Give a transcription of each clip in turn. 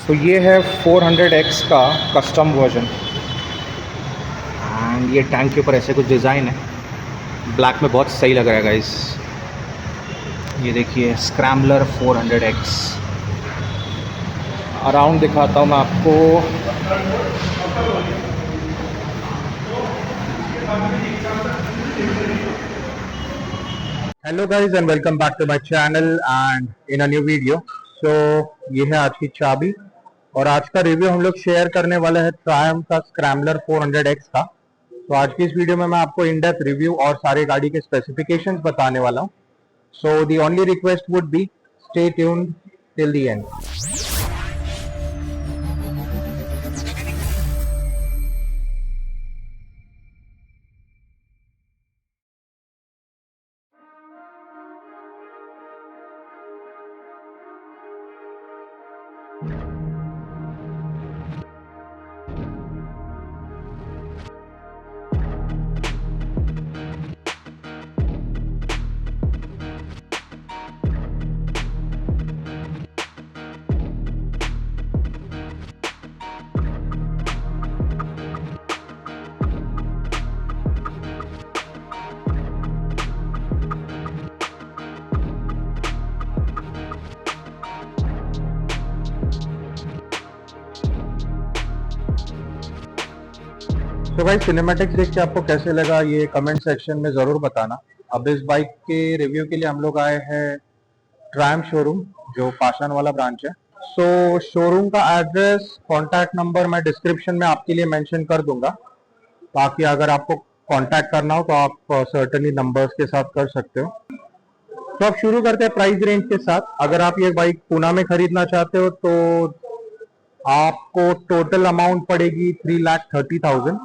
तो ये है 400X का कस्टम वर्जन एंड ये टैंक के ऊपर ऐसे कुछ डिज़ाइन है, ब्लैक में बहुत सही लग रहा है गाइस। ये देखिए स्क्रैम्बलर 400X। अराउंड दिखाता हूँ मैं आपको। Hello guys and welcome back to my channel and in a new video. So ये है आज की चाबी और आज का रिव्यू हम लोग शेयर करने वाले हैं ट्रायम्फ का स्क्रैम्बलर 400X का। तो आज की इस वीडियो में मैं आपको इन डेप्थ रिव्यू और सारे गाड़ी के स्पेसिफिकेशंस बताने वाला हूँ। So the only request would be stay tuned till the end. तो भाई सिनेमैटिक्स देख के आपको कैसे लगा ये कमेंट सेक्शन में ज़रूर बताना। अब इस बाइक के रिव्यू के लिए हम लोग आए हैं ट्रायम्फ शोरूम जो पाषाण वाला ब्रांच है। सो शोरूम का एड्रेस, कॉन्टैक्ट नंबर मैं डिस्क्रिप्शन में आपके लिए मेंशन कर दूंगा, ताकि अगर आपको कांटेक्ट करना हो तो आप सर्टेनली नंबर्स के साथ कर सकते हो। तो अब शुरू करते हैं प्राइस रेंज के साथ। अगर आप ये बाइक पूना में खरीदना चाहते हो तो आपको टोटल अमाउंट पड़ेगी 3,30,000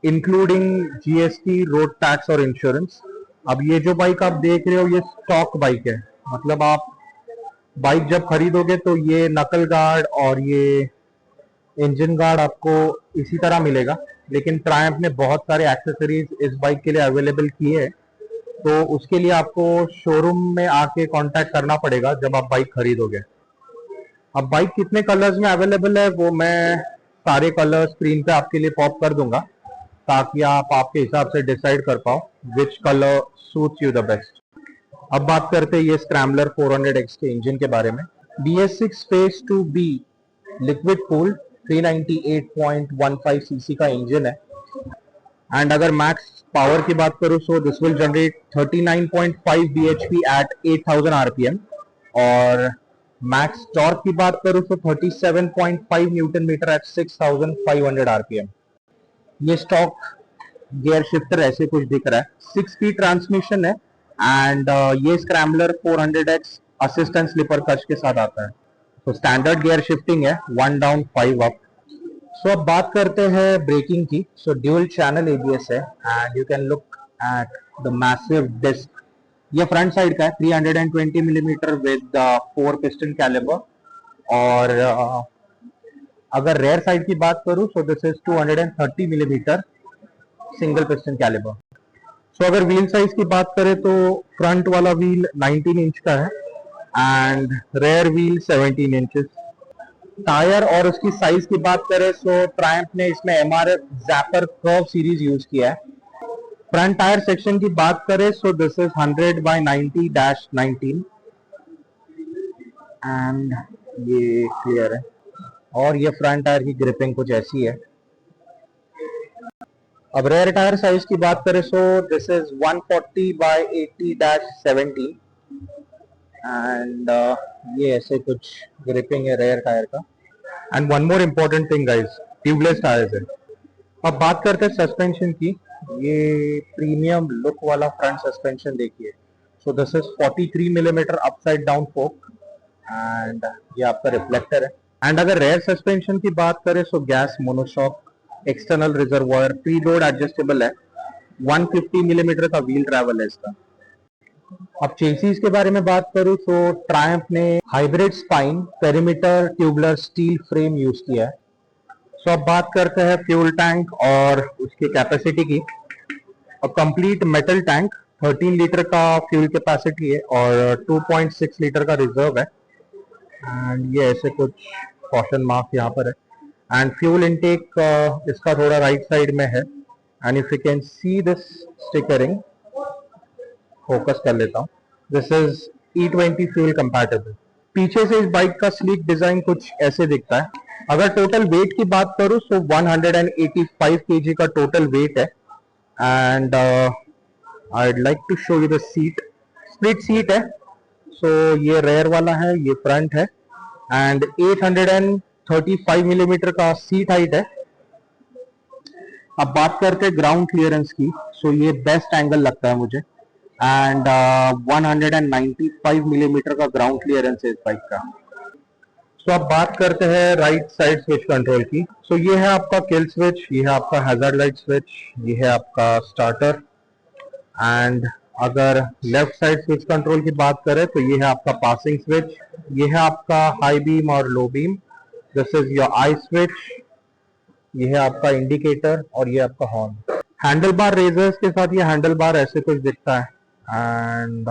इंक्लूडिंग जीएसटी, रोड टैक्स और इंश्योरेंस। अब ये जो बाइक आप देख रहे हो ये स्टॉक बाइक है, मतलब आप बाइक जब खरीदोगे तो ये नकल गार्ड और ये इंजन गार्ड आपको इसी तरह मिलेगा, लेकिन ट्रायम्फ ने बहुत सारे एक्सेसरीज इस बाइक के लिए अवेलेबल किए हैं, तो उसके लिए आपको शोरूम में आके कांटेक्ट करना पड़ेगा जब आप बाइक खरीदोगे। अब बाइक कितने कलर्स में अवेलेबल है वो मैं सारे कलर स्क्रीन पे आपके लिए पॉप कर दूंगा, ताकि आप आपके हिसाब से डिसाइड कर पाओ which colour suits you the best. अब बात करते हैं ये स्क्रैम्बलर 400X के इंजन के बारे में। BS6 Phase 2B liquid cooled 398.15 CC का इंजन है एंड अगर मैक्स पावर की बात करूं so this will generate 39.5 bhp eight 8000 rpm और मैक्स टॉर्क की बात करूं तो 37.5 न्यूटन मीटर एट 6500 rpm। ये स्टॉक गियर शिफ्टर ऐसे कुछ दिख रहा है। 6 स्पीड ट्रांसमिशन है एंड ये scrambler 400X assist and slipper clutch के साथ आता है। तो स्टैंडर्ड गियर शिफ्टिंग है, 1 डाउन 5 अप। सो अब बात करते हैं ब्रेकिंग की। सो ड्यूल चैनल एबीएस है and you can look at the massive disc. ये फ्रंट साइड का है, 320 मिलीमीटर विद 4 पिस्टन कैलिबर और अगर रेयर साइड की बात करूं so this is 230 millimetre single piston calliper. So अगर व्हील साइज की बात करें तो फ्रंट वाला व्हील 19 इंच का है and rear wheel 17 inches. Tyre और उसकी साइज की बात करें तो ट्रायम्फ ने इसमें एमआरएफ जैपर कर्व सीरीज यूज किया है। फ्रंट टायर सेक्शन की बात करें सो दिस इज 100/90-19 एंड ये क्लियर है और ये फ्रंट टायर की ग्रिपिंग कुछ ऐसी है। अब रेयर टायर साइज की बात करें सो दिस इज 140/80-17 एंड ये ऐसे कुछ ग्रिपिंग है रेयर टायर का। And one more important thing guys, tubeless tyres है। अब बात करते हैं सस्पेंशन की। ये प्रीमियम लुक वाला फ्रंट सस्पेंशन देखिए। सो this is 43 millimetre upside down folk and ये आपका रिफ्लेक्टर है। एंड अगर रेयर सस्पेंशन की बात करें सो gas monoshock, external reservoir, pre load adjustable है, 150 मिलीमीटर का व्हील ट्रैवल है इसका। अब चेसिस के बारे में बात करूं तो ट्रायम्फ ने hybrid spine perimeter tubular steel frame use किया है। सो अब बात करते हैं फ्यूल टैंक और उसकी कैपेसिटी की। अब कंप्लीट मेटल टैंक 13 लीटर का फ्यूल कैपेसिटी है और 2.6 लीटर का रिजर्व है एंड ये ऐसे कुछ कॉशन मार्क यहाँ पर है। एंड फ्यूल इनटेक इसका थोड़ा राइट साइड में है। And if you can see this stickering, focus कर लेता हूँ, this is E20 fuel compatible. पीछे से इस बाइक का स्लीक डिजाइन कुछ ऐसे दिखता है। अगर टोटल वेट की बात करूँ तो 185 kg का टोटल वेट है। And I'd like to show you the seat. Split seat है, सो ये रेयर वाला है, ये फ्रंट है। एंड 835 मिलीमीटर का सीट हाइट है। अब बात करते हैं ग्राउंड क्लियरेंस की, सो ये बेस्ट एंगल लगता है मुझे। एंड 195 मिलीमीटर का ग्राउंड क्लियरेंस है इस बाइक का। सो अब बात करते हैं राइट साइड स्विच कंट्रोल की। सो ये है आपका किल स्विच, ये है आपका हैजर्ड लाइट स्विच, ये है आपका स्टार्टर। एंड अगर लेफ्ट साइड स्विच कंट्रोल की बात करें तो ये है आपका पासिंग स्विच, ये है आपका हाई बीम और low beam, this is your I switch, ये है आपका इंडिकेटर और ये आपका हॉर्न। हैंडल बार रेजर्स के साथ ये हैंडल बार ऐसे कुछ दिखता है। And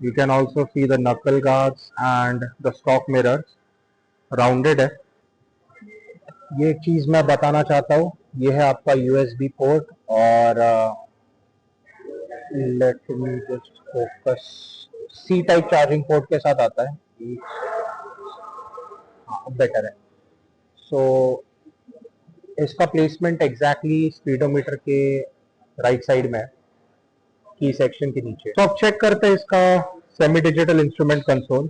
you can also see the knuckle guards and the stock mirrors rounded है। ये एक चीज मैं बताना चाहता हूँ, ये है आपका USB पोर्ट और let me just focus, C type charging port के साथ आता है। बेटर है। सो इसका प्लेसमेंट एग्जैक्टली स्पीडोमीटर के राइट साइड में है, की सेक्शन के नीचे। तो अब चेक करते हैं इसका सेमी डिजिटल इंस्ट्रूमेंट कंसोल।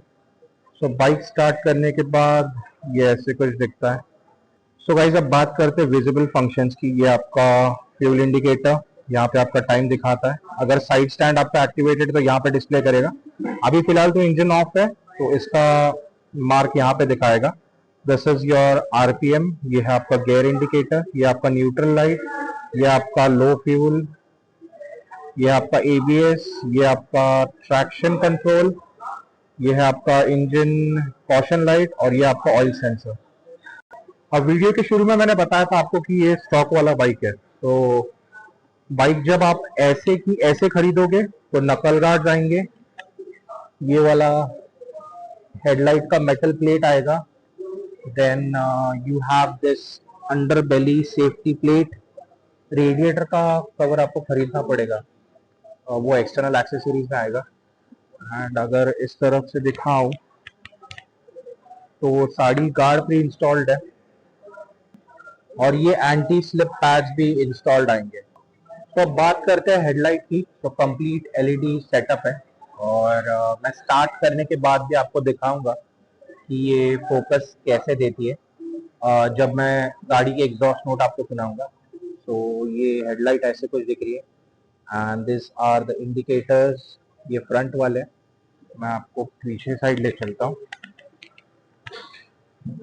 सो बाइक स्टार्ट करने के बाद ये ऐसे कुछ दिखता है। सो गाइस अब बात करते हैं विजिबल फंक्शंस की। ये आपका फ्यूल इंडिकेटर, यहाँ पे आपका टाइम दिखाता है। अगर साइड स्टैंड आपका एक्टिवेटेड तो यहाँ पे डिस्प्ले करेगा। अभी फिलहाल तो इंजन ऑफ है तो इसका मार्क यहाँ पे दिखाएगा। दिस इज योर RPM, ये है आपका गियर इंडिकेटर, ये आपका न्यूट्रल लाइट, ये आपका लो फ्यूल, ये आपका ABS, ये आपका ट्रैक्शन कंट्रोल, ये है आपका इंजन कॉशन लाइट और ये आपका ऑयल सेंसर। अब वीडियो के शुरू में मैंने बताया था आपको कि ये स्टॉक वाला बाइक है। तो बाइक जब आप ऐसे खरीदोगे तो नकल गार्ड आएंगे, ये वाला हेडलाइट का मेटल प्लेट आएगा, then you have this under belly safety plate, radiator का कवर आपको खरीदना पड़ेगा, वो एक्सटर्नल एक्सेसरीज में आएगा। एंड अगर इस तरफ से दिखाऊं तो साड़ी गार्ड प्री इंस्टॉल्ड है और ये एंटी स्लिप पैड्स भी इंस्टॉल्ड आएंगे। तो अब बात करते हैं हेडलाइट की। तो कंप्लीट LED सेटअप है और मैं स्टार्ट करने के बाद भी आपको दिखाऊंगा कि ये फोकस कैसे देती है जब मैं गाड़ी के एग्जॉस्ट नोट आपको सुनाऊंगा। तो ये हेडलाइट ऐसे कुछ दिख रही है and this are the indicators, ये फ्रंट वाले। मैं आपको पीछे साइड ले चलता हूँ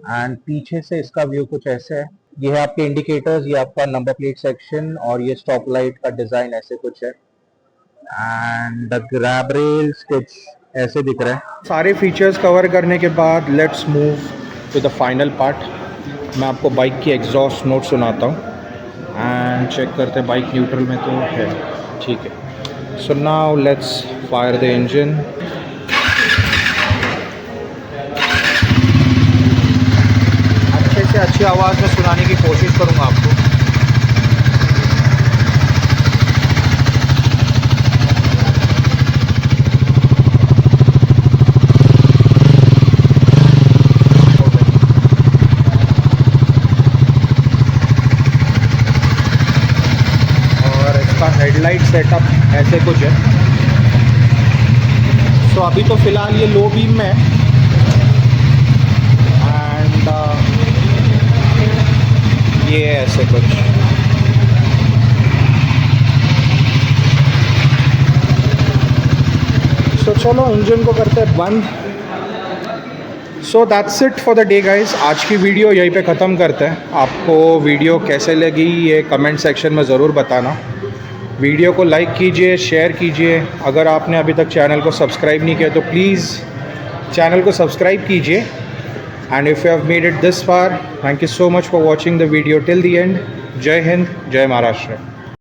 एंड पीछे से इसका व्यू कुछ ऐसे है। ये है आपके इंडिकेटर्स, ये आपका नंबर प्लेट सेक्शन और ये स्टॉप लाइट का डिजाइन ऐसे कुछ है। एंड द ग्रैब रेल्स कुछ ऐसे दिख रहे हैं। सारे फीचर्स कवर करने के बाद let's move to the final part. मैं आपको बाइक की एग्जॉस्ट नोट सुनाता हूँ एंड चेक करते हैं बाइक न्यूट्रल में तो है, ठीक है। So now let's fire the engine. अच्छी आवाज़ में सुनाने की कोशिश करूंगा आपको। और इसका हेडलाइट सेटअप ऐसे कुछ है। तो अभी तो फिलहाल ये लो बीम में है एंड ये ऐसे कुछ। तो चलो इंजन को करते हैं बंद। So that's it for the day guys. आज की वीडियो यहीं पे ख़त्म करते हैं। आपको वीडियो कैसे लगी ये कमेंट सेक्शन में ज़रूर बताना। वीडियो को लाइक कीजिए, शेयर कीजिए। अगर आपने अभी तक चैनल को सब्सक्राइब नहीं किया तो प्लीज़ चैनल को सब्सक्राइब कीजिए। And if you have made it this far, thank you so much for watching the video till the end. Jai Hind, Jai Maharashtra.